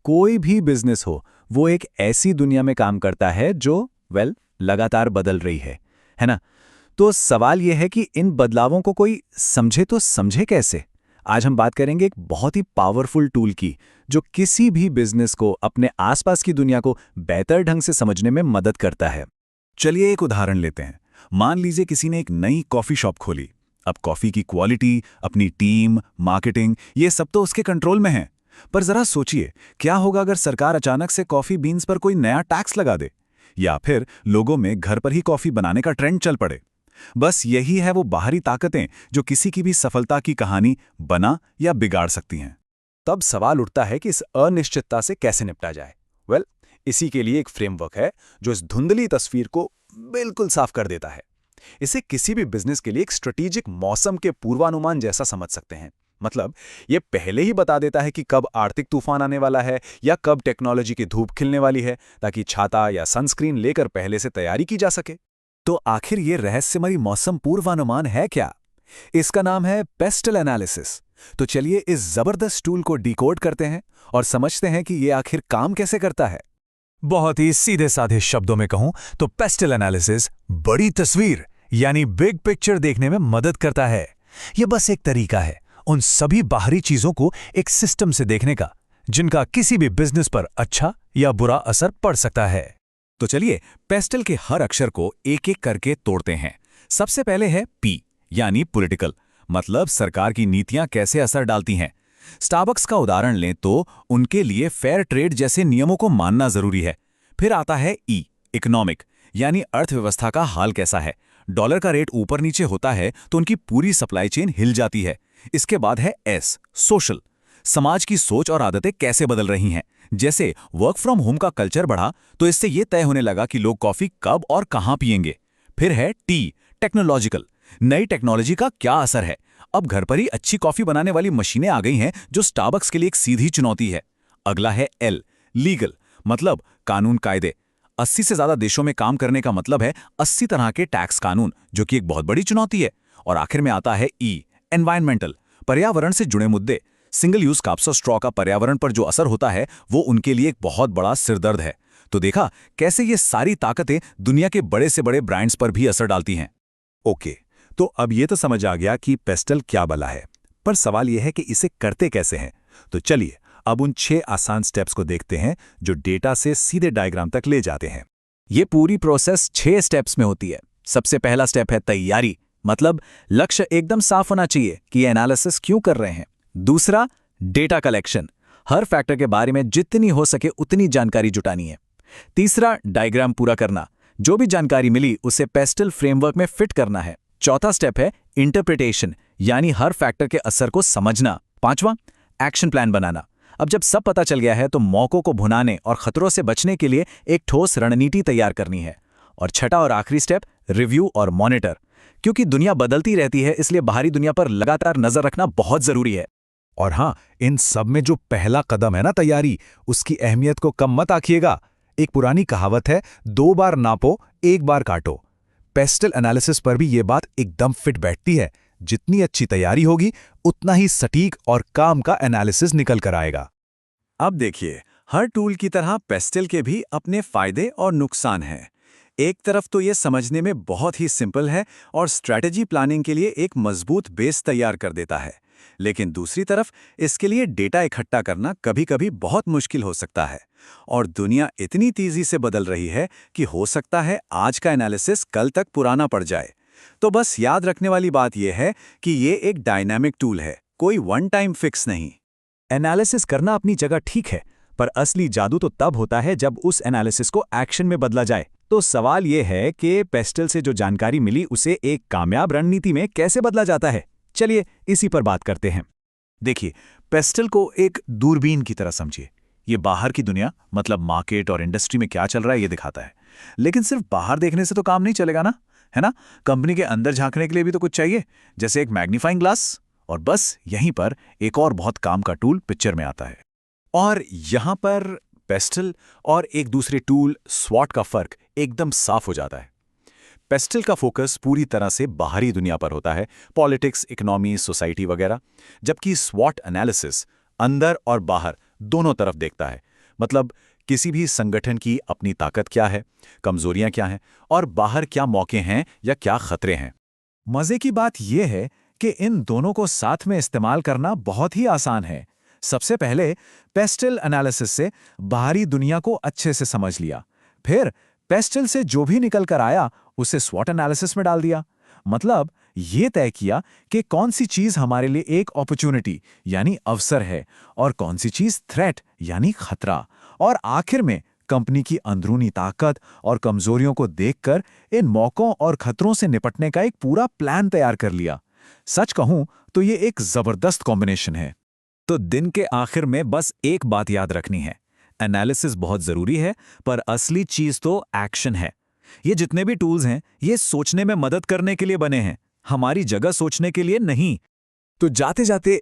कोई भी बिजनेस हो, वो एक ऐसी दुनिया में काम करता है जो लगातार बदल रही है ना? तो सवाल यह है कि इन बदलावों को कोई समझे तो समझे कैसे? आज हम बात करेंगे एक बहुत ही पावरफुल टूल की, जो किसी भी बिजनेस को अपने आसपास की दुनिया को बेहतर ढंग से समझने में मदद करता है। चलिए एक उदाहरण लेते हैं। मान लीजिए किसी ने एक नई कॉफी शॉप खोली। अब कॉफी की क्वालिटी, अपनी टीम, मार्केटिंग, ये सब तो उसके कंट्रोल में है। पर जरा सोचिए, क्या होगा अगर सरकार अचानक से कॉफी बीन्स पर कोई नया टैक्स लगा दे, या फिर लोगों में घर पर ही कॉफी बनाने का ट्रेंड चल पड़े। बस यही है वो बाहरी ताकतें जो किसी की भी सफलता की कहानी बना या बिगाड़ सकती हैं। तब सवाल उठता है कि इस अनिश्चितता से कैसे निपटा जाए। इसी के लिए एक फ्रेमवर्क है जो इस धुंधली तस्वीर को बिल्कुल साफ कर देता है। इसे किसी भी बिजनेस के लिए एक स्ट्रेटेजिक मौसम के पूर्वानुमान जैसा समझ सकते हैं। मतलब ये पहले ही बता देता है कि कब आर्थिक तूफान आने वाला है या कब टेक्नोलॉजी की धूप खिलने वाली है, ताकि छाता या सनस्क्रीन लेकर पहले से तैयारी की जा सके। तो आखिर ये रहस्यमयी मौसम पूर्वानुमान है क्या? इसका नाम है पेस्टल एनालिसिस। तो चलिए इस जबरदस्त टूल को डिकोड करते हैं और समझते हैं कि ये आखिर काम कैसे करता है। बहुत ही सीधे साधे शब्दों में कहूं तो पेस्टल एनालिसिस बड़ी तस्वीर यानी बिग पिक्चर देखने में मदद करता है। यह बस एक तरीका है उन सभी बाहरी चीजों को एक सिस्टम से देखने का, जिनका किसी भी बिजनेस पर अच्छा या बुरा असर पड़ सकता है। तो चलिए पेस्टल के हर अक्षर को एक एक करके तोड़ते हैं। सबसे पहले है पी, यानी पॉलिटिकल, मतलब सरकार की नीतियां कैसे असर डालती हैं। स्टारबक्स का उदाहरण लें तो उनके लिए फेयर ट्रेड जैसे नियमों को मानना जरूरी है। फिर आता है ई, इकोनॉमिक, यानी अर्थव्यवस्था का हाल कैसा है। डॉलर का रेट ऊपर नीचे होता है तो उनकी पूरी सप्लाई चेन हिल जाती है। इसके बाद है एस, सोशल, समाज की सोच और आदतें कैसे बदल रही हैं। जैसे वर्क फ्रॉम होम का कल्चर बढ़ा तो इससे यह तय होने लगा कि लोग कॉफी कब और कहां पिएंगे। फिर है टी, टेक्नोलॉजिकल, नई टेक्नोलॉजी का क्या असर है। अब घर पर ही अच्छी कॉफी बनाने वाली मशीनें आ गई हैं, जो स्टारबक्स के लिए एक सीधी चुनौती है। अगला है एल, लीगल, मतलब कानून कायदे। 80 से ज्यादा देशों में काम करने का मतलब है 80 तरह के टैक्स कानून, जो कि एक बहुत बड़ी चुनौती है। और आखिर में आता है ई, एनवायरमेंटल, पर्यावरण से जुड़े मुद्दे। सिंगल यूज कप्स और स्ट्रॉ का पर्यावरण पर जो असर होता है वो उनके लिए एक बहुत बड़ा सिरदर्द है। तो देखा कैसे ये सारी ताकतें दुनिया के बड़े से बड़े ब्रांड्स पर भी असर डालती हैं। ओके, तो अब ये तो समझ आ गया कि पेस्टल क्या बला है, पर सवाल यह है कि इसे करते कैसे हैं। तो चलिए अब उन 6 आसान स्टेप्स को देखते हैं जो डेटा से सीधे डायग्राम तक ले जाते हैं। ये पूरी प्रोसेस 6 स्टेप्स में होती है। सबसे पहला स्टेप है तैयारी, मतलब लक्ष्य एकदम साफ होना चाहिए कि ये एनालिसिस क्यों कर रहे हैं। दूसरा, डेटा कलेक्शन, हर फैक्टर के बारे में जितनी हो सके उतनी जानकारी जुटानी है। तीसरा, डायग्राम पूरा करना, जो भी जानकारी मिली उसे पेस्टल फ्रेमवर्क में फिट करना है। चौथा स्टेप है इंटरप्रिटेशन, यानी हर फैक्टर के असर को समझना। पांचवा, एक्शन प्लान बनाना। अब जब सब पता चल गया है तो मौकों को भुनाने और खतरों से बचने के लिए एक ठोस रणनीति तैयार करनी है। और छठा और आखिरी स्टेप, रिव्यू और मॉनिटर, क्योंकि दुनिया बदलती रहती है, इसलिए बाहरी दुनिया पर लगातार नजर रखना बहुत जरूरी है। और हाँ, इन सब में जो पहला कदम है ना, तैयारी, उसकी अहमियत को कम मत आंकिएगा। एक पुरानी कहावत है, 2 बार नापो 1 बार काटो। पेस्टल एनालिसिस पर भी ये बात एकदम फिट बैठती है। जितनी अच्छी तैयारी होगी उतना ही सटीक और काम का एनालिसिस निकल कर आएगा। अब देखिए, हर टूल की तरह पेस्टल के भी अपने फायदे और नुकसान हैं। एक तरफ तो ये समझने में बहुत ही सिंपल है और स्ट्रैटेजी प्लानिंग के लिए एक मजबूत बेस तैयार कर देता है, लेकिन दूसरी तरफ इसके लिए डेटा इकट्ठा करना कभी-कभी बहुत मुश्किल हो सकता है। और दुनिया इतनी तेजी से बदल रही है कि हो सकता है आज का एनालिसिस कल तक पुराना पड़ जाए। तो बस याद रखने वाली बात यह है कि ये एक डायनामिक टूल है, कोई वन टाइम फिक्स नहीं। एनालिसिस करना अपनी जगह ठीक है, पर असली जादू तो तब होता है जब उस एनालिसिस को एक्शन में बदला जाए। तो सवाल यह है कि पेस्टल से जो जानकारी मिली उसे एक कामयाब रणनीति में कैसे बदला जाता है। चलिए इसी पर बात करते हैं। देखिए, पेस्टल को एक दूरबीन की तरह समझिए। ये बाहर की दुनिया, मतलब मार्केट और इंडस्ट्री में क्या चल रहा है ये दिखाता है। लेकिन सिर्फ बाहर देखने से तो काम नहीं चलेगा ना, है ना? कंपनी के अंदर झांकने के लिए भी तो कुछ चाहिए, जैसे एक मैग्नीफाइंग ग्लास। और बस यहीं पर एक और बहुत काम का टूल पिक्चर में आता है। और यहां पर पेस्टल और एक दूसरे टूल स्वॉट का फर्क एकदम साफ हो जाता है। पेस्टल का फोकस पूरी तरह से बाहरी दुनिया पर होता है, पॉलिटिक्स, इकोनॉमी, सोसाइटी वगैरह, जबकि स्वॉट एनालिसिस अंदर और बाहर दोनों तरफ देखता है। मतलब किसी भी संगठन की अपनी ताकत क्या है, कमजोरियां क्या हैं और बाहर क्या मौके हैं या क्या खतरे हैं। मजे की बात यह है कि इन दोनों को साथ में इस्तेमाल करना बहुत ही आसान है। सबसे पहले पेस्टल एनालिसिस से बाहरी दुनिया को अच्छे से समझ लिया, फिर पेस्टल से जो भी निकल कर आया उसे स्वॉट एनालिसिस में डाल दिया। मतलब ये तय किया कि कौन सी चीज हमारे लिए एक अपॉर्चुनिटी यानी अवसर है और कौन सी चीज थ्रेट यानी खतरा। और आखिर में कंपनी की अंदरूनी ताकत और कमजोरियों को देखकर इन मौकों और खतरों से निपटने का एक पूरा प्लान तैयार कर लिया। सच कहूं तो ये एक जबरदस्त कॉम्बिनेशन है। तो दिन के आखिर में बस एक बात याद रखनी है, एनालिसिस बहुत जरूरी है, पर असली चीज तो एक्शन है। ये जितने भी टूल्स हैं, ये सोचने में मदद करने के लिए बने हैं, हमारी जगह सोचने के लिए नहीं। तो जाते जाते